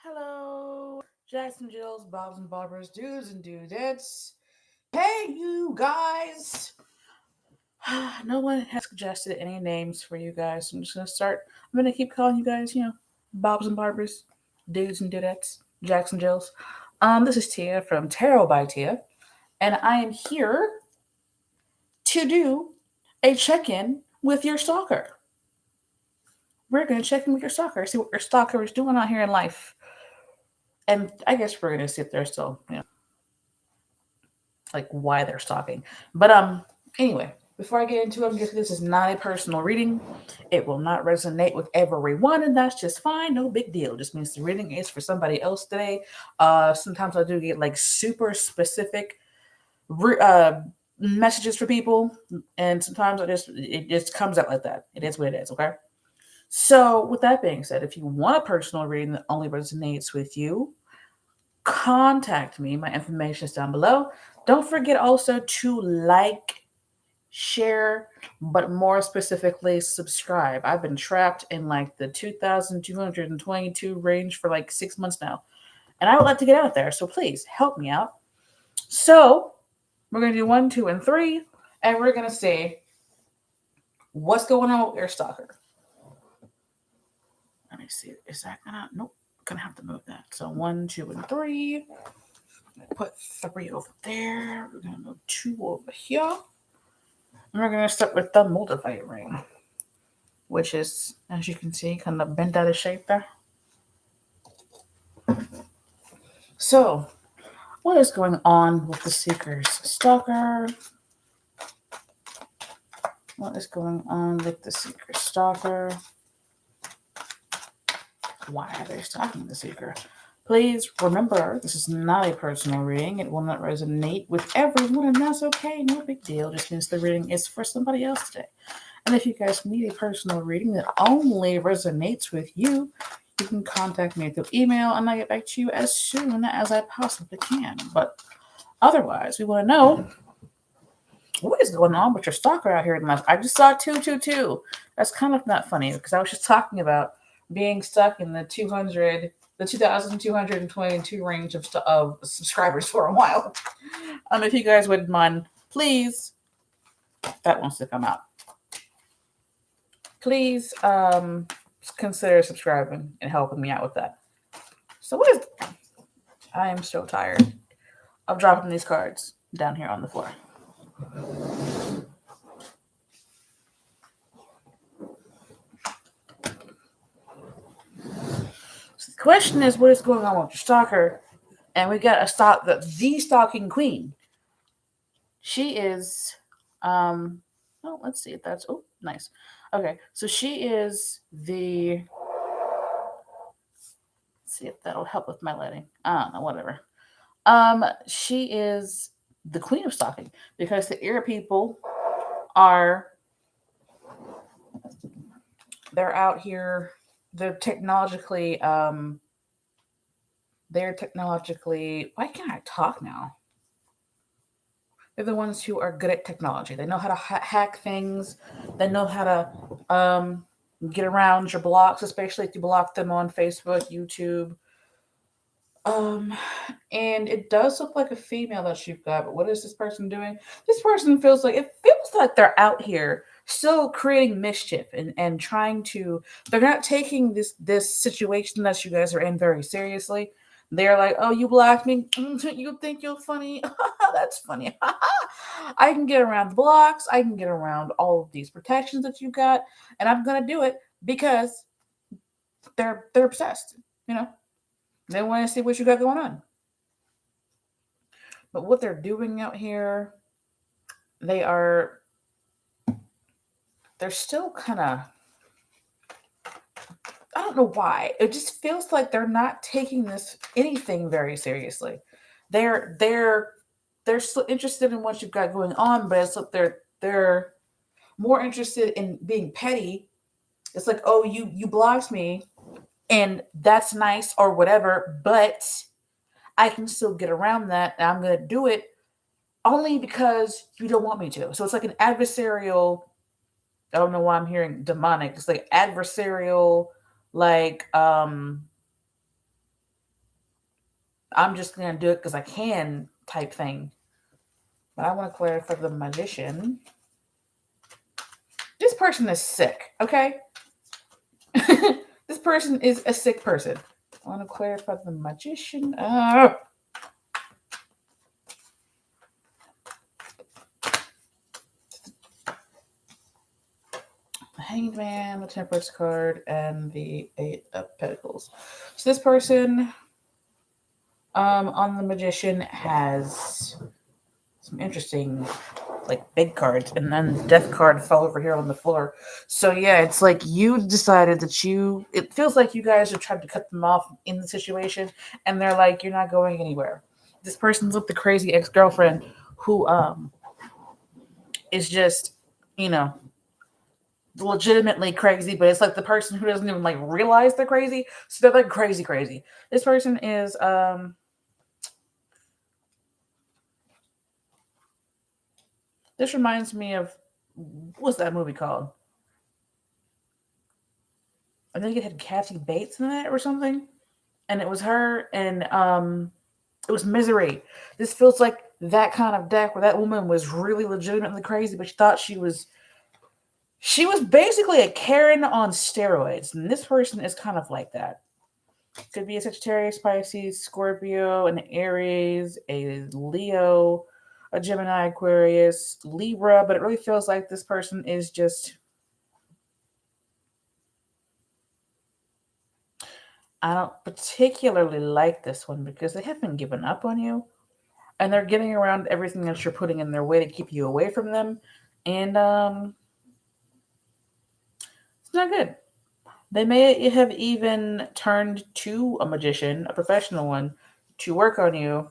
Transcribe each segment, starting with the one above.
Hello, Jackson Jills, Bobs and Barbers, dudes and dudettes. Hey, you guys! No one has suggested any names for you guys. So I'm just gonna start. I'm gonna keep calling you guys, Bobs and Barbers, dudes and dudettes, Jackson Jills. This is Tia from Tarot by Tia, and I am here to do a check-in with your stalker. We're gonna check in with your stalker, see what your stalker is doing out here in life, and I guess we're gonna see if they're still, like why they're stalking. But anyway, before I get into it, this is not a personal reading. It will not resonate with everyone, and that's just fine. No big deal. Just means the reading is for somebody else today. Sometimes I do get like super specific messages for people, and sometimes it just comes out like that. It is what it is. Okay. So, with that being said, if you want a personal reading that only resonates with you, contact me. My information is down below. Don't forget also to like, share, but more specifically, subscribe. I've been trapped in like the 2,222 range for like 6 months now, and I would like to get out there. So please help me out. So we're gonna do 1, 2, and 3, and we're gonna see what's going on with your stalker. Let me see. Is that gonna? Nope. Gonna have to move that. So 1, 2, and 3. Put 3 over there. We're gonna move 2 over here. And we're gonna start with the motivate ring, which is, as you can see, kind of bent out of shape there. So, what is going on with the Seeker's Stalker? What is going on with the Seeker's Stalker? Why are they stalking the Seeker? Please remember, this is not a personal reading. It will not resonate with everyone, and that's okay. No big deal. Just means the reading is for somebody else today. And if you guys need a personal reading that only resonates with you, you can contact me through email, and I'll get back to you as soon as I possibly can. But otherwise, we want to know what is going on with your stalker out here in life. I just saw 222. That's kind of not funny because I was just talking about being stuck in the 2,222 range of subscribers for a while. If you guys wouldn't mind, please, that wants to come out. Please consider subscribing and helping me out with that. So what is? I am so tired of dropping these cards down here on the floor. So the question is, what is going on with your stalker? And we got the stalking queen. She is, let's see if that's, nice. Okay, so she is let's see if that'll help with my lighting. I don't know, whatever. She is the queen of stalking because the air people they're out here, they're technologically, why can't I talk now? They're the ones who are good at technology. They know how to hack things. They know how to get around your blocks, especially if you block them on Facebook, YouTube. And it does look like a female that you've got, but what is this person doing? This person feels like they're out here still creating mischief and trying to, they're not taking this situation that you guys are in very seriously. They're like, oh, you blocked me. You think you're funny? That's funny. I can get around the blocks. I can get around all of these protections that you got, and I'm gonna do it because they're obsessed. They want to see what you got going on. But what they're doing out here, they're still kind of, I don't know why. It just feels like they're not taking anything very seriously. They're still interested in what you've got going on, but it's like they're more interested in being petty. It's like, oh, you blocked me, and that's nice or whatever, but I can still get around that, and I'm gonna do it only because you don't want me to. So it's like an adversarial. I don't know why I'm hearing demonic. It's like adversarial, like I'm just gonna do it because I can type thing. But I want to clarify the magician. This person is sick, okay? This person is a sick person. I want to clarify the magician. The Hanged Man, the Temperance card, and the Eight of Pentacles. So this person on the magician has some interesting like big cards, and then the death card fell over here on the floor. So yeah, it's like you decided that it feels like you guys are trying to cut them off in the situation, and they're like, you're not going anywhere. This person's with the crazy ex-girlfriend who is just, you know, legitimately crazy, but it's like the person who doesn't even like realize they're crazy. So they're like crazy. This person is this reminds me of, what's that movie called? I think it had Kathy Bates in it or something. And it was her, and it was Misery. This feels like that kind of deck where that woman was really legitimately crazy, but she thought she was basically a Karen on steroids. And this person is kind of like that. Could be a Sagittarius, Pisces, Scorpio, an Aries, a Leo, a Gemini, Aquarius, Libra, but it really feels like this person is just, I don't particularly like this one because they haven't given up on you, and they're getting around everything that you're putting in their way to keep you away from them, and it's not good. They may have even turned to a magician, a professional one, to work on you.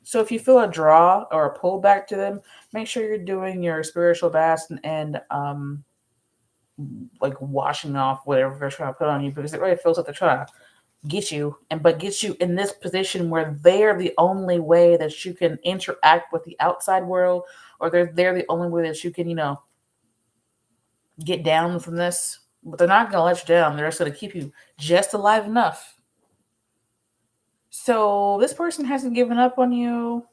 So if you feel a draw or a pull back to them, make sure you're doing your spiritual bath and like washing off whatever they're trying to put on you, because it really feels like they're trying to get you, but get you in this position where they're the only way that you can interact with the outside world, or they're the only way that you can, get down from this. But they're not going to let you down. They're just going to keep you just alive enough. So this person hasn't given up on you.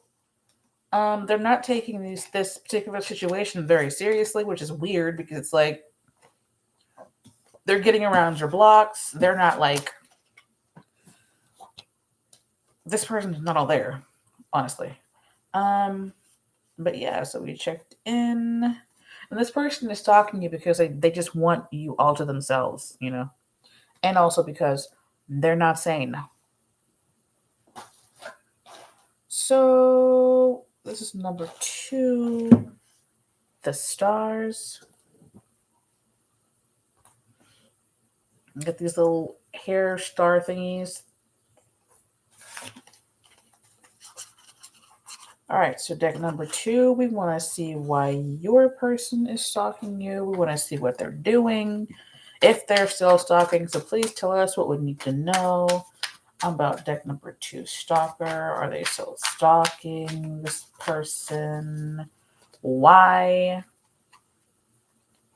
They're not taking this particular situation very seriously, which is weird because it's like they're getting around your blocks. They're not like, this person's not all there, honestly. But yeah, so we checked in. And this person is talking to you because they just want you all to themselves, and also because they're not sane. So this is number 2, the stars. Get these little hair star thingies. All right, so deck number 2, we want to see why your person is stalking you. We want to see what they're doing, if they're still stalking. So please tell us what we need to know about deck number 2, Stalker. Are they still stalking this person? Why?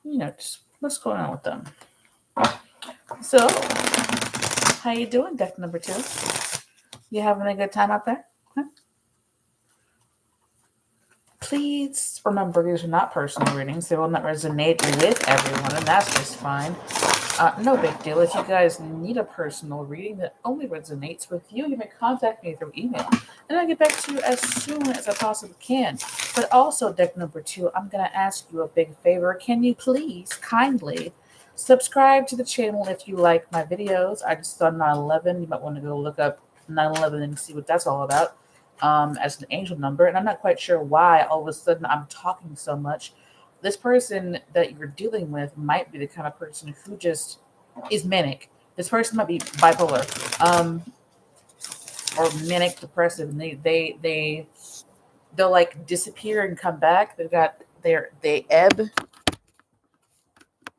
Just what's going on with them. So, how you doing, deck number 2? You having a good time out there? Huh? Please remember, these are not personal readings. They will not resonate with everyone, and that's just fine. No big deal. If you guys need a personal reading that only resonates with you, you may contact me through email, and I'll get back to you as soon as I possibly can. But also, deck number 2, I'm going to ask you a big favor. Can you please kindly subscribe to the channel if you like my videos? I just done 9/11. You might want to go look up 9/11 and see what that's all about. As an angel number, and I'm not quite sure why all of a sudden I'm talking so much. This person that you're dealing with might be the kind of person who just is manic. This person might be bipolar, or manic depressive, and they'll like disappear and come back. They ebb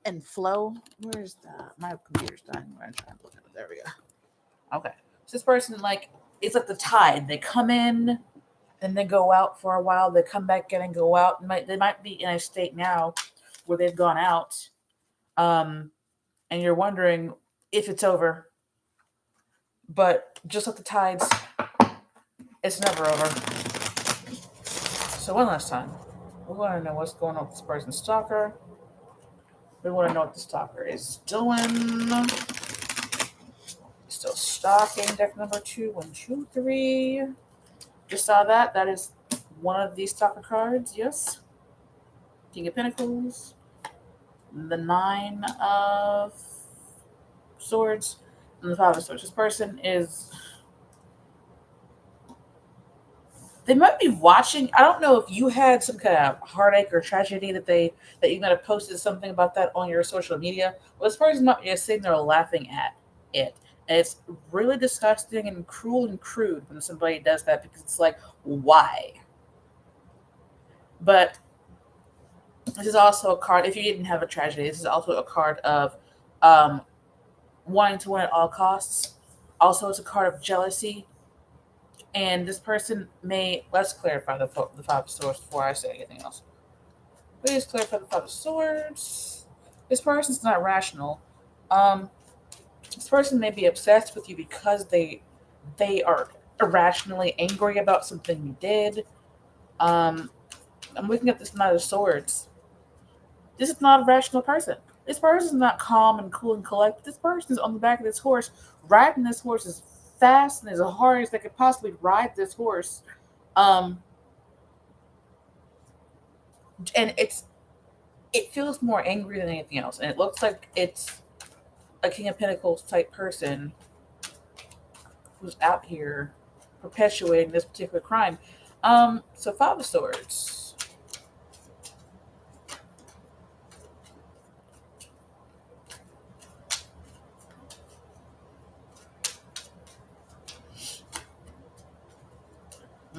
and flow. Where's my computer's dying? I'm trying to look at it. There we go. Okay, so this person, like, it's like the tide. They come in, then they go out for a while. They come back in and go out. They might be in a state now where they've gone out, and you're wondering if it's over. But just like the tides, It's never over. So one last time. We want to know what's going on with this person's stalker. We want to know what the stalker is doing. Still stalking. Deck number 2, 1, 2, 3. Just saw that. That is one of these stalker cards. Yes. King of Pentacles. The 9 of Swords. And the 5 of Swords. This person is... They might be watching. I don't know if you had some kind of heartache or tragedy that you might have posted something about that on your social media. Well, this person might be just sitting there laughing at it. And it's really disgusting and cruel and crude when somebody does that, because it's like, why? But this is also a card, if you didn't have a tragedy, this is also a card of wanting to win at all costs. Also, it's a card of jealousy. And this person may, let's clarify the 5 of Swords before I say anything else. Please clarify the 5 of Swords. This person's not rational. This person may be obsessed with you because they are irrationally angry about something you did. I'm looking at this Knight of Swords. This is not a rational person. This person is not calm and cool and collected. This person is on the back of this horse, riding this horse as fast and as hard as they could possibly ride this horse. And it feels more angry than anything else. And it looks like it's a King of Pentacles type person who's out here perpetuating this particular crime. So 5 of Swords.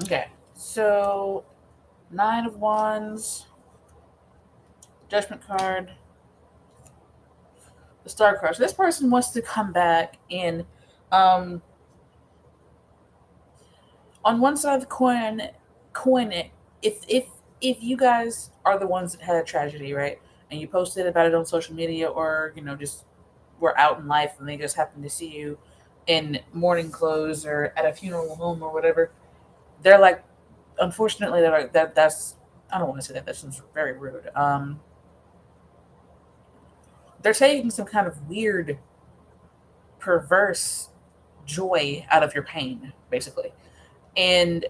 Okay, so 9 of Wands, Judgment card, the Star card. So this person wants to come back in. On one side of the coin, if you guys are the ones that had a tragedy, right, and you posted about it on social media, or just were out in life and they just happened to see you in mourning clothes or at a funeral home or whatever, they're like, unfortunately, they're like, that's, I don't want to say that. That sounds very rude. They're taking some kind of weird, perverse joy out of your pain, basically. And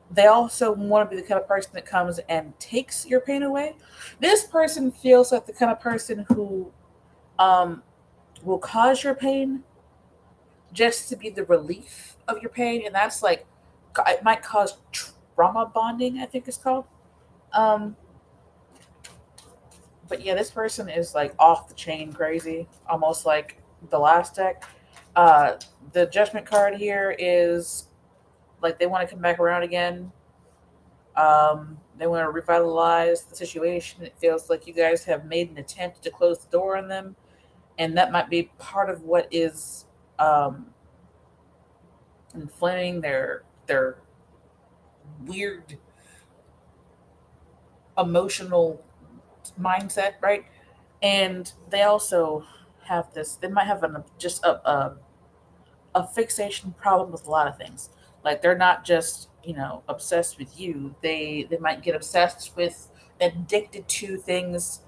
they also want to be the kind of person that comes and takes your pain away. This person feels like the kind of person who will cause your pain just to be the relief of your pain. And that's like, it might cause trauma bonding, I think it's called. But yeah, this person is like off the chain crazy, almost like the last deck. The Judgment card here is like they want to come back around again. They want to revitalize the situation. It feels like you guys have made an attempt to close the door on them, and that might be part of what is inflaming their weird emotional mindset, right? And they also have this. They might have a fixation problem with a lot of things. Like they're not just obsessed with you. They might get obsessed with, addicted to things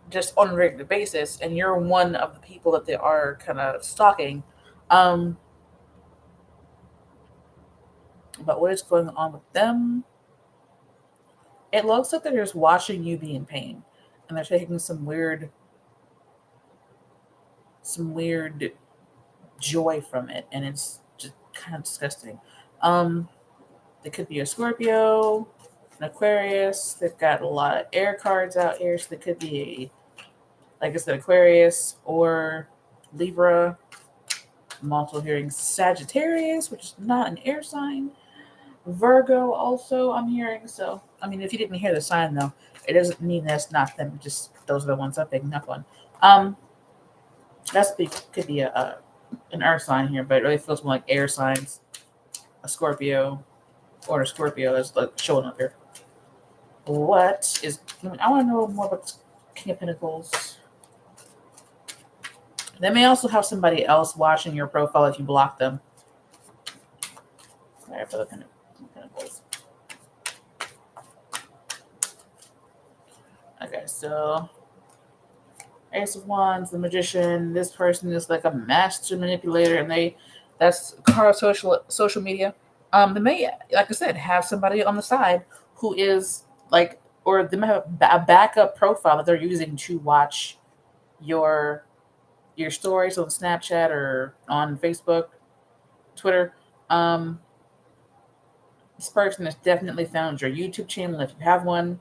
just on a regular basis, and you're one of the people that they are kind of stalking. But what is going on with them? It looks like they're just watching you be in pain, and they're taking some weird joy from it, and it's just kind of disgusting. They could be a Scorpio, an Aquarius. They've got a lot of air cards out here, so they could be like I said, Aquarius or Libra. I'm also hearing Sagittarius, which is not an air sign. Virgo also I'm hearing. So, I mean, if you didn't hear the sign, though, it doesn't mean that's not them. Just those are the ones I'm picking up on. Could be an earth sign here, but it really feels more like air signs. A Scorpio or a Scorpio is like showing up here. I want to know more about King of Pentacles. They may also have somebody else watching your profile if you block them. Okay. Prepare for the Pinnacles. Okay, so Ace of Wands, the Magician. This person is like a master manipulator, and that's part of social media. They may, like I said, have somebody on the side who is like, or they may have a backup profile that they're using to watch your stories on Snapchat or on Facebook, Twitter. This person has definitely found your YouTube channel if you have one,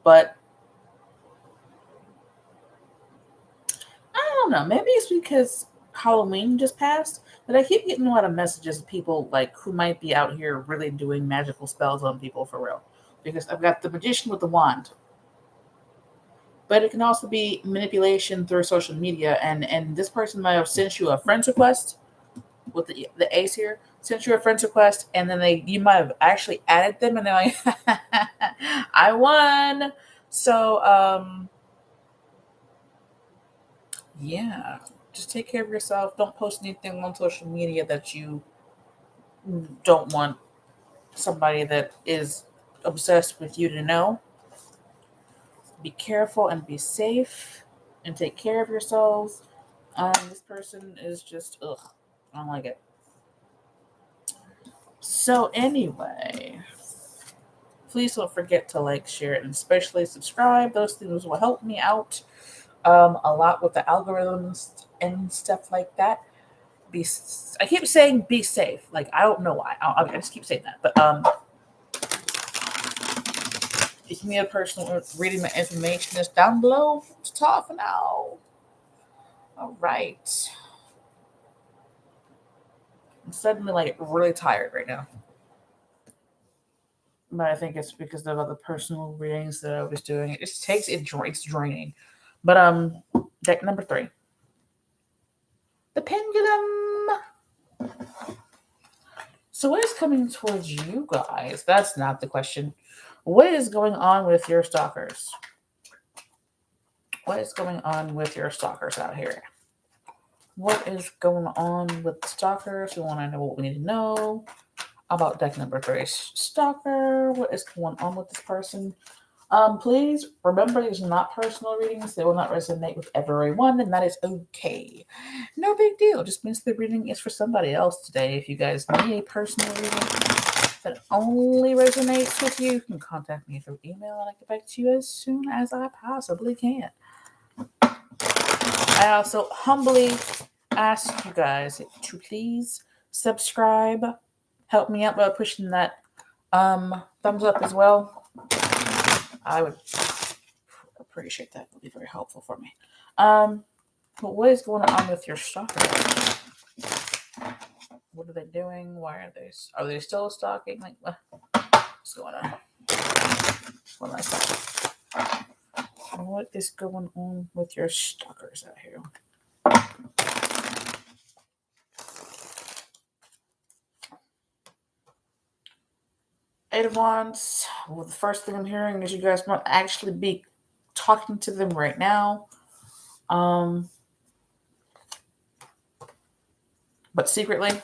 but I don't know. Maybe it's because Halloween just passed, but I keep getting a lot of messages of people like who might be out here really doing magical spells on people for real. Because I've got the Magician with the wand, but it can also be manipulation through social media. And this person might have sent you a friend's request with the ace here. Sent you a friend's request, and then you might have actually added them, and they're like, "I won." So yeah, just take care of yourself. Don't post anything on social media that you don't want somebody that is obsessed with you to know. Be careful and be safe and take care of yourselves. This person is just, ugh, I don't like it. So anyway, please don't forget to like, share, and especially subscribe. Those things will help me out a lot with the algorithms and stuff like that. I keep saying be safe. Like, I don't know why. I just keep saying that. But if you need a personal reading, my information is down below. To talk for now. All right. I'm suddenly like really tired right now. But I think it's because of other personal readings that I was doing. It just takes it's draining. But deck number 3. The pendulum. So what is coming towards you guys? That's not the question. What is going on with your stalkers? What is going on with your stalkers out here? What is going on with the stalkers? We want to know what we need to know about deck number 3. Stalker. What is going on with this person? Please remember these are not personal readings. They will not resonate with everyone, and that is okay. No big deal. Just means the reading is for somebody else today. If you guys need a personal reading that only resonates with you, you can contact me through email, and I'll get back to you as soon as I possibly can. I also humbly ask you guys to please subscribe. Help me out by pushing that thumbs up as well. I would appreciate that. It would be very helpful for me. But what is going on with your stalkers? What are they doing? Why are they still stalking? Like, what's going on? One last time. What is going on with your stalkers out here? Eight of Wands. Well, the first thing I'm hearing is you guys might actually be talking to them right now. But secretly.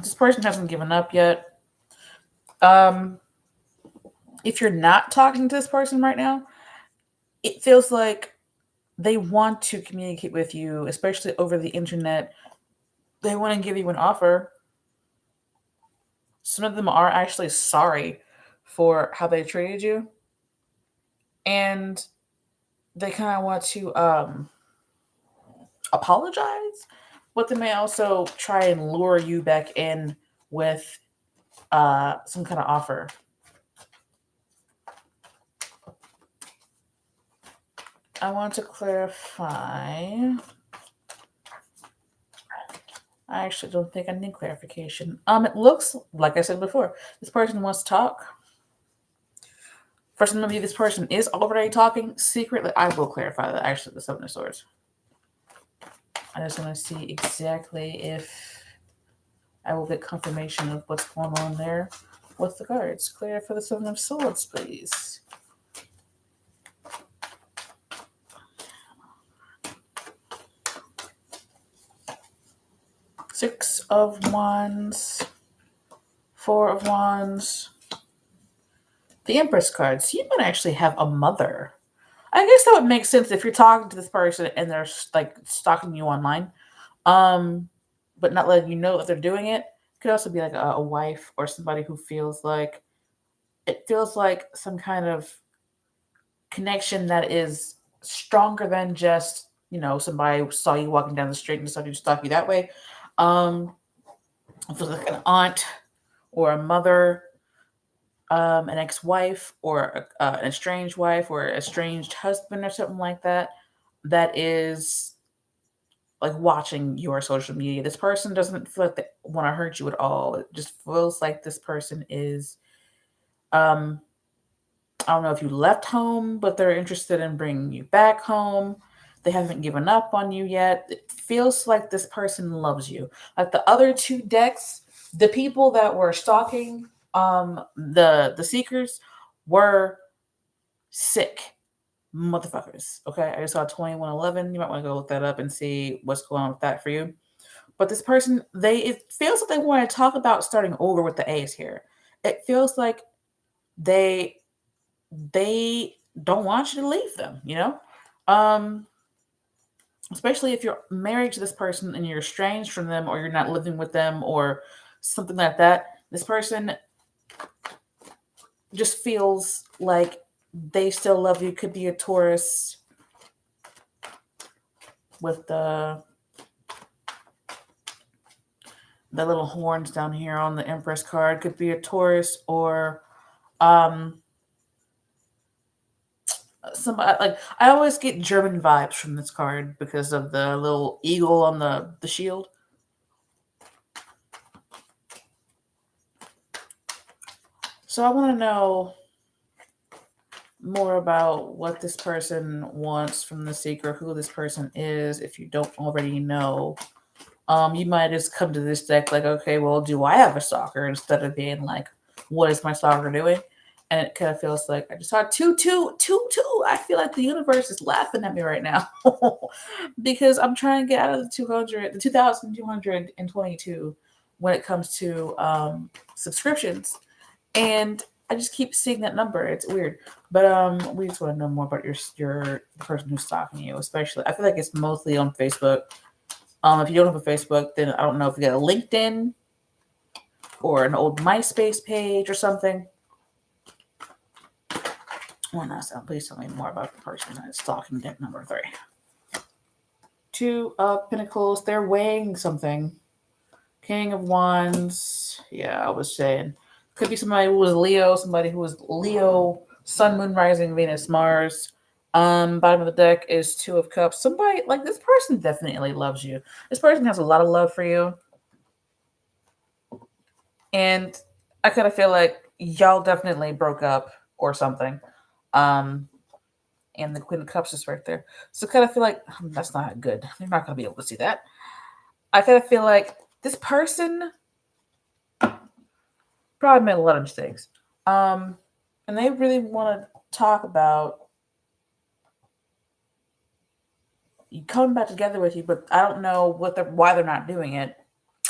This person hasn't given up yet. If you're not talking to this person right now, it feels like they want to communicate with you, especially over the internet. They want to give you an offer. Some of them are actually sorry for how they treated you. And they kind of want to apologize, but they may also try and lure you back in with some kind of offer. I want to clarify. I actually don't think I need clarification. It looks, like I said before, this person wants to talk. For some of you, this person is already talking secretly. I will clarify that. Actually, the Seven of Swords. I just want to see exactly if I will get confirmation of what's going on there with the cards. Clear for the Seven of Swords, please. 6 of Wands, 4 of Wands, the Empress card. So you might actually have a mother. I guess that would make sense if you're talking to this person and they're like stalking you online, but not letting you know that they're doing it. Could also be like a wife or somebody who feels like some kind of connection that is stronger than just somebody saw you walking down the street and decided to stalk you that way. It feels like an aunt or a mother, an ex-wife or an estranged wife or estranged husband or something like that. That is like watching your social media. This person doesn't feel like they want to hurt you at all. It just feels like this person is, I don't know if you left home, but they're interested in bringing you back home. They haven't given up on you yet. It feels like this person loves you. Like the other two decks, the people that were stalking the seekers were sick motherfuckers. Okay, I just saw 2111. You might want to go look that up and see what's going on with that for you. But this person, it feels like they want to talk about starting over with the A's here. It feels like they don't want you to leave them, especially if you're married to this person and you're estranged from them or you're not living with them or something like that. This person just feels like they still love you. Could be a Taurus with the little horns down here on the Empress card. Could be a Taurus or somebody like, I always get German vibes from this card because of the little eagle on the shield. So I want to know more about what this person wants from the seeker, who this person is, if you don't already know. You might just come to this deck like, okay, well, do I have a stalker? Instead of being like, what is my stalker doing? And it kind of feels like I just saw 2. I feel like the universe is laughing at me right now because I'm trying to get out of the 2,222 when it comes to subscriptions, and I just keep seeing that number. It's weird, but we just want to know more about the person who's stalking you. Especially, I feel like it's mostly on Facebook. If you don't have a Facebook, then I don't know if you got a LinkedIn or an old MySpace page or something. Well, no, so please tell me more about the person that is stalking deck number 3. 2 of Pentacles. They're weighing something. King of Wands. Yeah, I was saying. Could be somebody who was Leo, somebody who was Leo, Sun, Moon, Rising, Venus, Mars. Bottom of the deck is 2 of Cups. Somebody, like, this person definitely loves you. This person has a lot of love for you. And I kind of feel like y'all definitely broke up or something. And the Queen of Cups is right there. So I kind of feel like that's not good. You're not going to be able to see that. I kind of feel like this person probably made a lot of mistakes. And they really want to talk about coming back together with you, but I don't know why they're not doing it.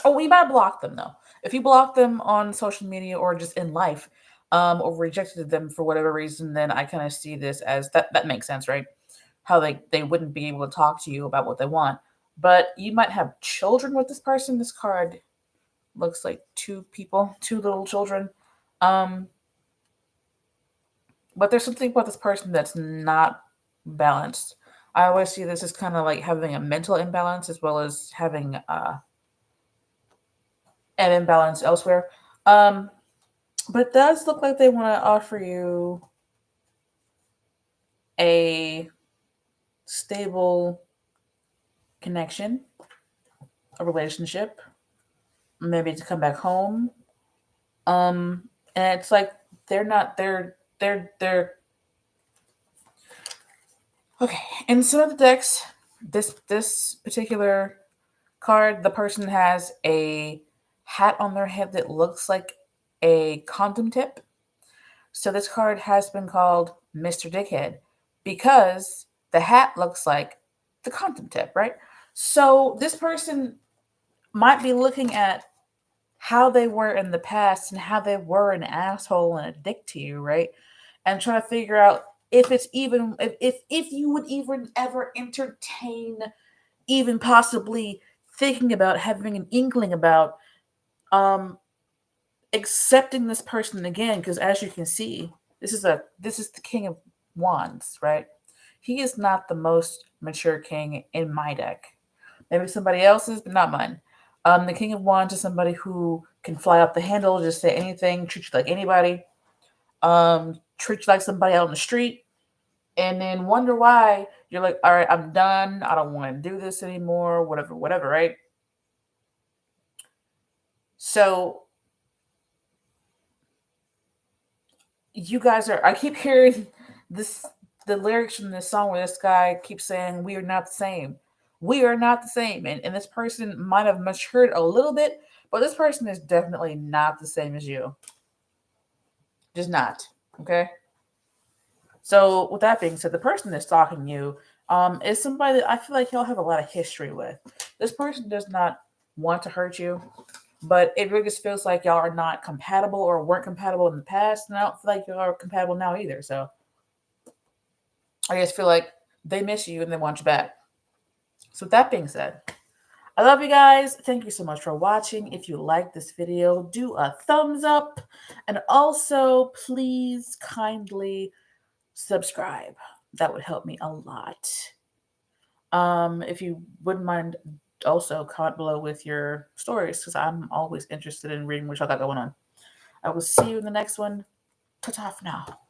Oh, you might block them though. If you block them on social media or just in life, or rejected them for whatever reason, then I kind of see this as that makes sense, right? How they wouldn't be able to talk to you about what they want. But you might have children with this person. This card looks like 2 people, 2 little children. But there's something about this person that's not balanced. I always see this as kind of like having a mental imbalance as well as having an imbalance elsewhere. But it does look like they want to offer you a stable connection, a relationship, maybe to come back home. And it's like they're okay. In some of the decks, this particular card, the person has a hat on their head that looks like a condom tip. So this card has been called Mr. Dickhead because the hat looks like the condom tip, right? So this person might be looking at how they were in the past and how they were an asshole and a dick to you, right? And trying to figure out if it's even if you would even ever entertain even possibly thinking about having an inkling about um accepting this person again, because as you can see, this is the King of Wands, right? He is not the most mature king in my deck. Maybe somebody else's, but not mine. The King of Wands is somebody who can fly off the handle, just say anything, treat you like anybody, treat you like somebody out on the street, and then wonder why you're like, all right, I'm done. I don't want to do this anymore. Whatever, right? So you guys are. I keep hearing this the lyrics from this song where this guy keeps saying, "We are not the same. We are not the same," and this person might have matured a little bit, but this person is definitely not the same as you. Just not. Okay. So with that being said, the person that's stalking you is somebody that I feel like y'all have a lot of history with. This person does not want to hurt you, but it really just feels like y'all are not compatible or weren't compatible in the past, and I don't feel like y'all are compatible now either. So I just feel like they miss you and they want you back. So with that being said, I love you guys. Thank you so much for watching. If you like this video, do a thumbs up, and also please kindly subscribe. That would help me a lot. If you wouldn't mind, also comment below with your stories, because I'm always interested in reading what y'all got going on. I will see you in the next one. Ta-ta for now.